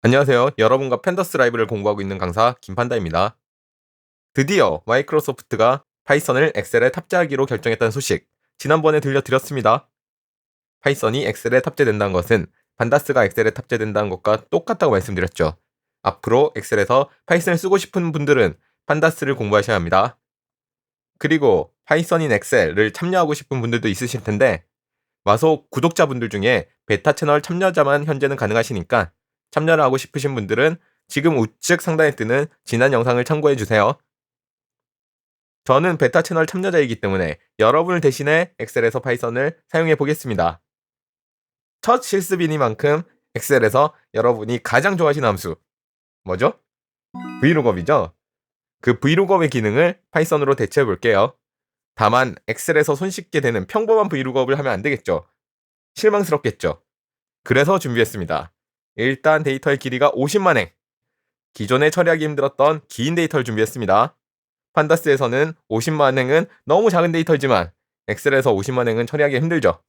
안녕하세요. 여러분과 펜더스 라이브를 공부하고 있는 강사 김판다입니다. 드디어 마이크로소프트가 파이썬을 엑셀에 탑재하기로 결정했다는 소식, 지난번에 들려드렸습니다. 파이썬이 엑셀에 탑재된다는 것은 판다스가 엑셀에 탑재된다는 것과 똑같다고 말씀드렸죠. 앞으로 엑셀에서 파이썬을 쓰고 싶은 분들은 판다스를 공부하셔야 합니다. 그리고 파이썬인 엑셀을 참여하고 싶은 분들도 있으실 텐데, 와서 구독자분들 중에 베타 채널 참여자만 현재는 가능하시니까 참여를 하고 싶으신 분들은 지금 우측 상단에 뜨는 지난 영상을 참고해 주세요. 저는 베타 채널 참여자이기 때문에 여러분을 대신해 엑셀에서 파이썬을 사용해 보겠습니다. 첫 실습이니만큼 엑셀에서 여러분이 가장 좋아하시는 함수 뭐죠? vlookup이죠? 그 vlookup의 기능을 파이썬으로 대체해 볼게요. 다만 엑셀에서 손쉽게 되는 평범한 vlookup을 하면 안 되겠죠. 실망스럽겠죠. 그래서 준비했습니다. 일단 데이터의 길이가 50만 행. 기존에 처리하기 힘들었던 긴 데이터를 준비했습니다. 판다스에서는 50만 행은 너무 작은 데이터이지만 엑셀에서 50만 행은 처리하기 힘들죠.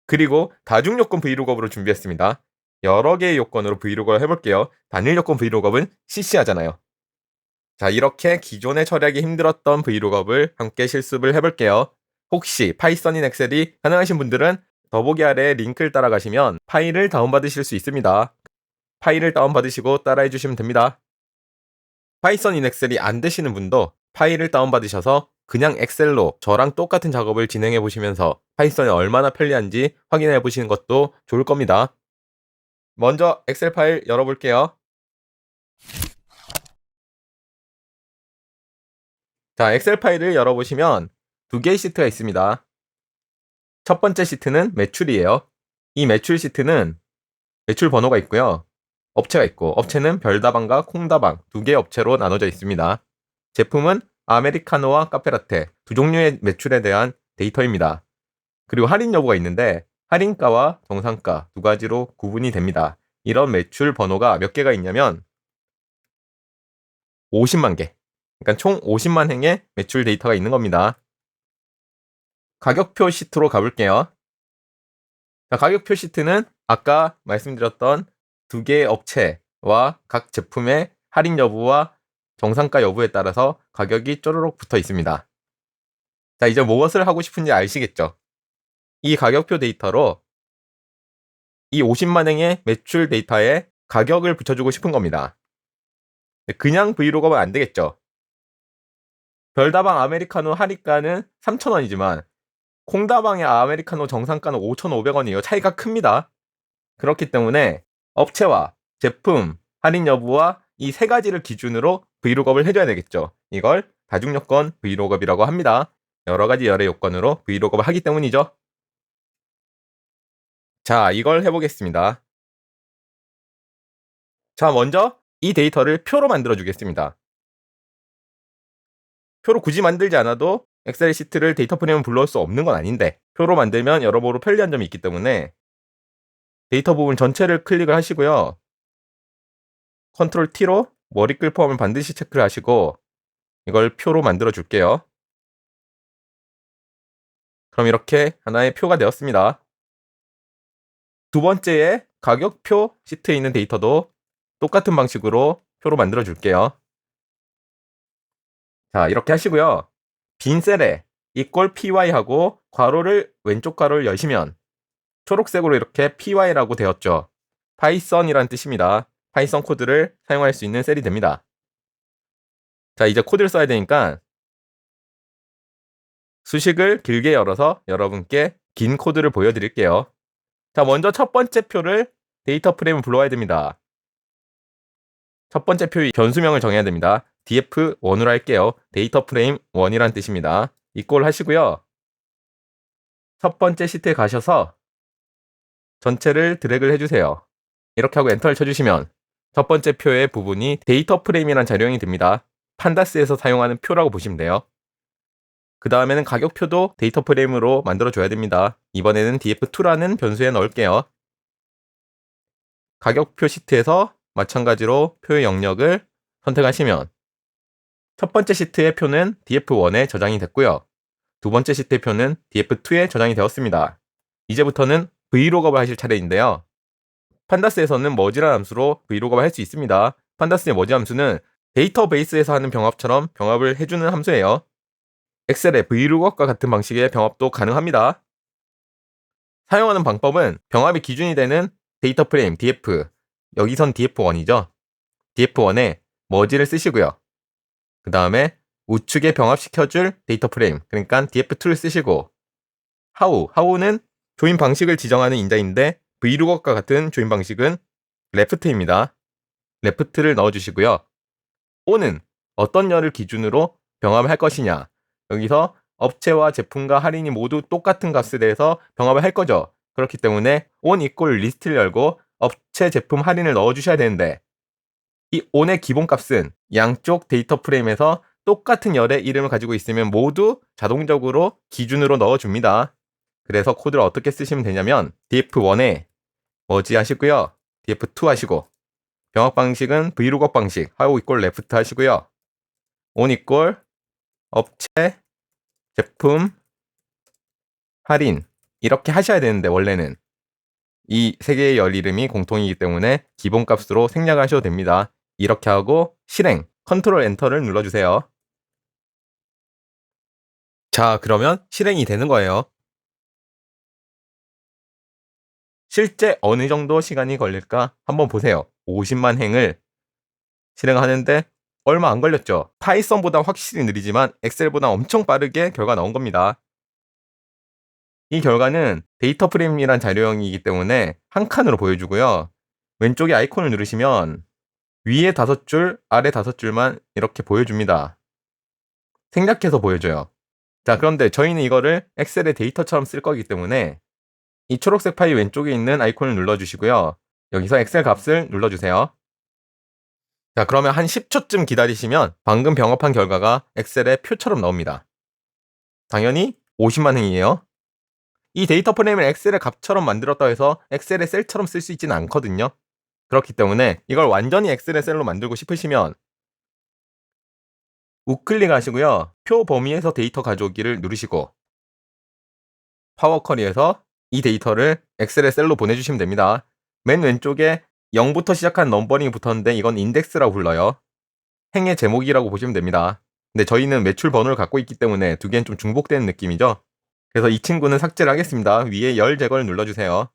그리고 다중 요건 vlookup으로 준비했습니다. 여러 개의 요건으로 vlookup을 해볼게요. 단일 요건 vlookup은 CC하잖아요. 자, 이렇게 기존에 처리하기 힘들었던 vlookup을 함께 실습을 해볼게요. 혹시 파이썬인 엑셀이 가능하신 분들은 더보기 아래 링크를 따라가시면 파일을 다운받으실 수 있습니다. 파일을 다운받으시고 따라해 주시면 됩니다. 파이썬인 엑셀이 안 되시는 분도 파일을 다운받으셔서 그냥 엑셀로 저랑 똑같은 작업을 진행해 보시면서 파이썬이 얼마나 편리한지 확인해 보시는 것도 좋을 겁니다. 먼저 엑셀 파일 열어볼게요. 자, 엑셀 파일을 열어보시면 두 개의 시트가 있습니다. 첫 번째 시트는 매출이에요. 이 매출 시트는 매출 번호가 있고요. 업체가 있고, 업체는 별다방과 콩다방 두 개의 업체로 나눠져 있습니다. 제품은 아메리카노와 카페라테 두 종류의 매출에 대한 데이터입니다. 그리고 할인 여부가 있는데 할인가와 정상가 두 가지로 구분이 됩니다. 이런 매출 번호가 몇 개가 있냐면 50만 개. 그러니까 총 50만 행의 매출 데이터가 있는 겁니다. 가격표 시트로 가볼게요. 자, 가격표 시트는 아까 말씀드렸던 두 개의 업체와 각 제품의 할인 여부와 정상가 여부에 따라서 가격이 쪼르륵 붙어 있습니다. 자, 이제 무엇을 하고 싶은지 아시겠죠? 이 가격표 데이터로 이 50만 행의 매출 데이터에 가격을 붙여주고 싶은 겁니다. 그냥 브이로그는 안 되겠죠. 별다방 아메리카노 할인가는 3,000원이지만 콩다방의 아메리카노 정상가는 5,500원이에요. 차이가 큽니다. 그렇기 때문에 업체와 제품, 할인 여부와 이 세 가지를 기준으로 브이로그를 해줘야 되겠죠. 이걸 다중요건 브이로그이라고 합니다. 여러 가지 열의 요건으로 브이로그를 하기 때문이죠. 자, 이걸 해보겠습니다. 자, 먼저 이 데이터를 표로 만들어 주겠습니다. 표로 굳이 만들지 않아도 엑셀 시트를 데이터 프레임을 불러올 수 없는 건 아닌데 표로 만들면 여러모로 편리한 점이 있기 때문에 데이터 부분 전체를 클릭을 하시고요. 컨트롤 T로 머리글 포함을 반드시 체크를 하시고 이걸 표로 만들어 줄게요. 그럼 이렇게 하나의 표가 되었습니다. 두 번째에 가격표 시트에 있는 데이터도 똑같은 방식으로 표로 만들어 줄게요. 자, 이렇게 하시고요. 빈 셀에 equal py 하고 괄호를 왼쪽 괄호를 여시면 초록색으로 이렇게 py라고 되었죠. 파이썬이란 뜻입니다. 파이썬 코드를 사용할 수 있는 셀이 됩니다. 자, 이제 코드를 써야 되니까 수식을 길게 열어서 여러분께 긴 코드를 보여드릴게요. 자, 먼저 첫 번째 표를 데이터 프레임을 불러와야 됩니다. 첫 번째 표의 변수명을 정해야 됩니다. df1으로 할게요. 데이터 프레임 1이란 뜻입니다. 이꼴 하시고요. 첫 번째 시트에 가셔서 전체를 드래그를 해주세요. 이렇게 하고 엔터를 쳐주시면 첫 번째 표의 부분이 데이터 프레임이란 자료형이 됩니다. 판다스에서 사용하는 표라고 보시면 돼요. 그 다음에는 가격표도 데이터 프레임으로 만들어줘야 됩니다. 이번에는 df2라는 변수에 넣을게요. 가격표 시트에서 마찬가지로 표의 영역을 선택하시면 첫 번째 시트의 표는 df1에 저장이 됐고요. 두 번째 시트의 표는 df2에 저장이 되었습니다. 이제부터는 브이로그업을 하실 차례인데요. 판다스에서는 머지라는 함수로 브이로그업을 할 수 있습니다. 판다스의 머지 함수는 데이터베이스에서 하는 병합처럼 병합을 해주는 함수예요. 엑셀의 브이로그업과 같은 방식의 병합도 가능합니다. 사용하는 방법은 병합의 기준이 되는 데이터 프레임 df, 여기선 df1이죠. df1에 머지를 쓰시고요. 그 다음에 우측에 병합시켜줄 데이터 프레임, 그러니까 df2를 쓰시고, how는 조인 방식을 지정하는 인자인데 브이로그업과 같은 조인 방식은 left입니다. left를 넣어주시고요. on은 어떤 열을 기준으로 병합을 할 것이냐, 여기서 업체와 제품과 할인이 모두 똑같은 값에 대해서 병합을 할 거죠. 그렇기 때문에 on equal 리스트를 열고 업체 제품 할인을 넣어주셔야 되는데, 이 on의 기본값은 양쪽 데이터 프레임에서 똑같은 열의 이름을 가지고 있으면 모두 자동적으로 기준으로 넣어줍니다. 그래서 코드를 어떻게 쓰시면 되냐면 df1에 머지 하시고요. df2 하시고, 병합 방식은 브이로그업 방식 how equal left 하시고요. on equal 업체 제품 할인 이렇게 하셔야 되는데, 원래는 이 세 개의 열 이름이 공통이기 때문에 기본값으로 생략하셔도 됩니다. 이렇게 하고 실행 컨트롤 엔터를 눌러주세요. 자, 그러면 실행이 되는 거예요. 실제 어느 정도 시간이 걸릴까 한번 보세요. 50만 행을 실행하는데 얼마 안 걸렸죠. 파이썬보다 확실히 느리지만 엑셀보다 엄청 빠르게 결과 나온 겁니다. 이 결과는 데이터 프레임이란 자료형이기 때문에 한 칸으로 보여주고요. 왼쪽에 아이콘을 누르시면 위에 5줄, 아래 5줄만 이렇게 보여줍니다. 생략해서 보여줘요. 자, 그런데 저희는 이거를 엑셀의 데이터처럼 쓸 거기 때문에 이 초록색 파일 왼쪽에 있는 아이콘을 눌러주시고요. 여기서 엑셀 값을 눌러주세요. 자, 그러면 한 10초쯤 기다리시면 방금 병합한 결과가 엑셀의 표처럼 나옵니다. 당연히 50만 행이에요. 이 데이터 프레임을 엑셀의 값처럼 만들었다고 해서 엑셀의 셀처럼 쓸 수 있지는 않거든요. 그렇기 때문에 이걸 완전히 엑셀의 셀로 만들고 싶으시면 우클릭 하시고요. 표 범위에서 데이터 가져오기를 누르시고 파워 쿼리에서 이 데이터를 엑셀의 셀로 보내주시면 됩니다. 맨 왼쪽에 0부터 시작한 넘버링이 붙었는데 이건 인덱스라고 불러요. 행의 제목이라고 보시면 됩니다. 근데 저희는 매출 번호를 갖고 있기 때문에 두 개는 좀 중복되는 느낌이죠. 그래서 이 친구는 삭제를 하겠습니다. 위에 열 제거를 눌러주세요.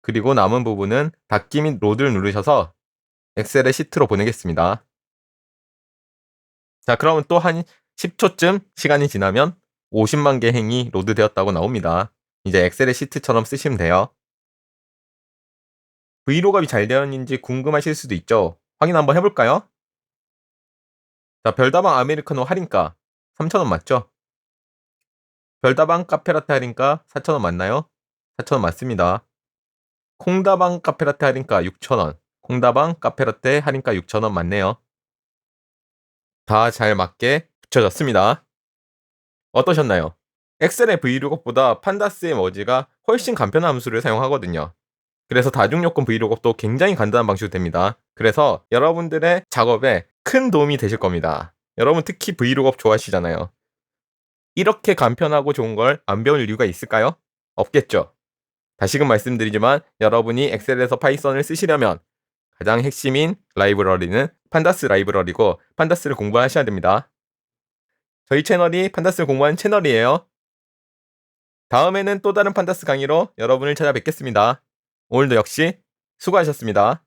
그리고 남은 부분은 닫기 및 로드를 누르셔서 엑셀의 시트로 보내겠습니다. 자, 그러면 또 한 10초쯤 시간이 지나면 50만 개 행이 로드되었다고 나옵니다. 이제 엑셀의 시트처럼 쓰시면 돼요. 브이로그업이 잘 되었는지 궁금하실 수도 있죠. 확인 한번 해볼까요? 자, 별다방 아메리카노 할인가 3,000원 맞죠? 별다방 카페라떼 할인가 4,000원 맞나요? 4,000원 맞습니다. 콩다방 카페라떼 할인가 6,000원, 콩다방 카페라떼 할인가 6,000원 맞네요. 다 잘 맞게 붙여졌습니다. 어떠셨나요? 엑셀의 브이로그업보다 판다스의 머지가 훨씬 간편한 함수를 사용하거든요. 그래서 다중요건 브이로그업도 굉장히 간단한 방식으로 됩니다. 그래서 여러분들의 작업에 큰 도움이 되실 겁니다. 여러분 특히 브이로그업 좋아하시잖아요. 이렇게 간편하고 좋은 걸 안 배울 이유가 있을까요? 없겠죠. 다시금 말씀드리지만 여러분이 엑셀에서 파이썬을 쓰시려면 가장 핵심인 라이브러리는 판다스 라이브러리고 판다스를 공부하셔야 됩니다. 저희 채널이 판다스를 공부하는 채널이에요. 다음에는 또 다른 판다스 강의로 여러분을 찾아뵙겠습니다. 오늘도 역시 수고하셨습니다.